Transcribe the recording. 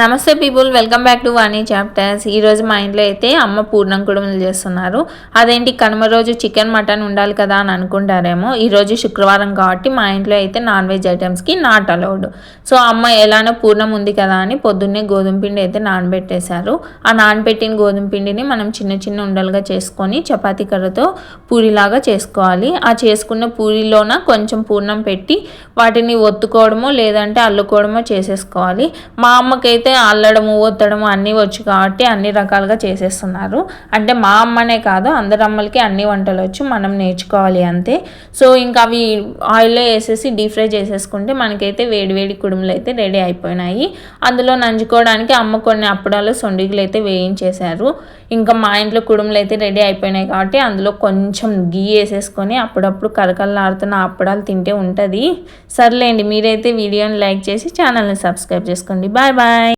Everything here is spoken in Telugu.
నమస్తే people, welcome back to Vani chapters. ఈరోజు మా ఇంట్లో అయితే అమ్మ పూర్ణం కుడుములు చేస్తున్నారు. అదేంటి కనుమ రోజు చికెన్ మటన్ ఉండాలి కదా అని అనుకుంటారేమో. ఈరోజు శుక్రవారం కాబట్టి మా ఇంట్లో అయితే నాన్ వెజ్ ఐటమ్స్కి నాట్ అలౌడ్. సో అమ్మ ఎలానో పూర్ణం ఉంది కదా అని పొద్దున్నే గోధుమ పిండి అయితే నానబెట్టేశారు. ఆ నానబెట్టిన గోధుమ పిండిని మనం చిన్న చిన్న ఉండలుగా చేసుకొని చపాతీ కర్రతో పూరిలాగా చేసుకోవాలి. ఆ చేసుకున్న పూరిలోన కొంచెం పూర్ణం పెట్టి వాటిని ఒత్తుకోవడమో లేదంటే అల్లుకోవడమో చేసేసుకోవాలి. మా అమ్మకైతే అల్లడము ఒత్తడము అన్నీ వచ్చు కాబట్టి అన్ని రకాలుగా చేసేస్తున్నారు. అంటే మా అమ్మనే కాదు, అందరి అమ్మలకి అన్ని వంటలు వచ్చు, మనం నేర్చుకోవాలి అంతే. సో ఇంకా అవి ఆయిల్లో వేసేసి డీప్ ఫ్రై చేసేసుకుంటే మనకైతే వేడివేడి కుడుములు అయితే రెడీ అయిపోయినాయి. అందులో నంచుకోవడానికి అమ్మ కొన్ని అప్పడాలు సొండిగులు అయితే వేయించేశారు. ఇంకా మా ఇంట్లో కుడుములు అయితే రెడీ అయిపోయినాయి కాబట్టి అందులో కొంచెం గీ వేసేసుకొని అప్పుడప్పుడు కరకరలాడుతున్న అప్పడాలు తింటే ఉంటుంది. సర్లేండి, మీరైతే వీడియోని లైక్ చేసి ఛానల్ని సబ్స్క్రైబ్ చేసుకోండి. Bye bye.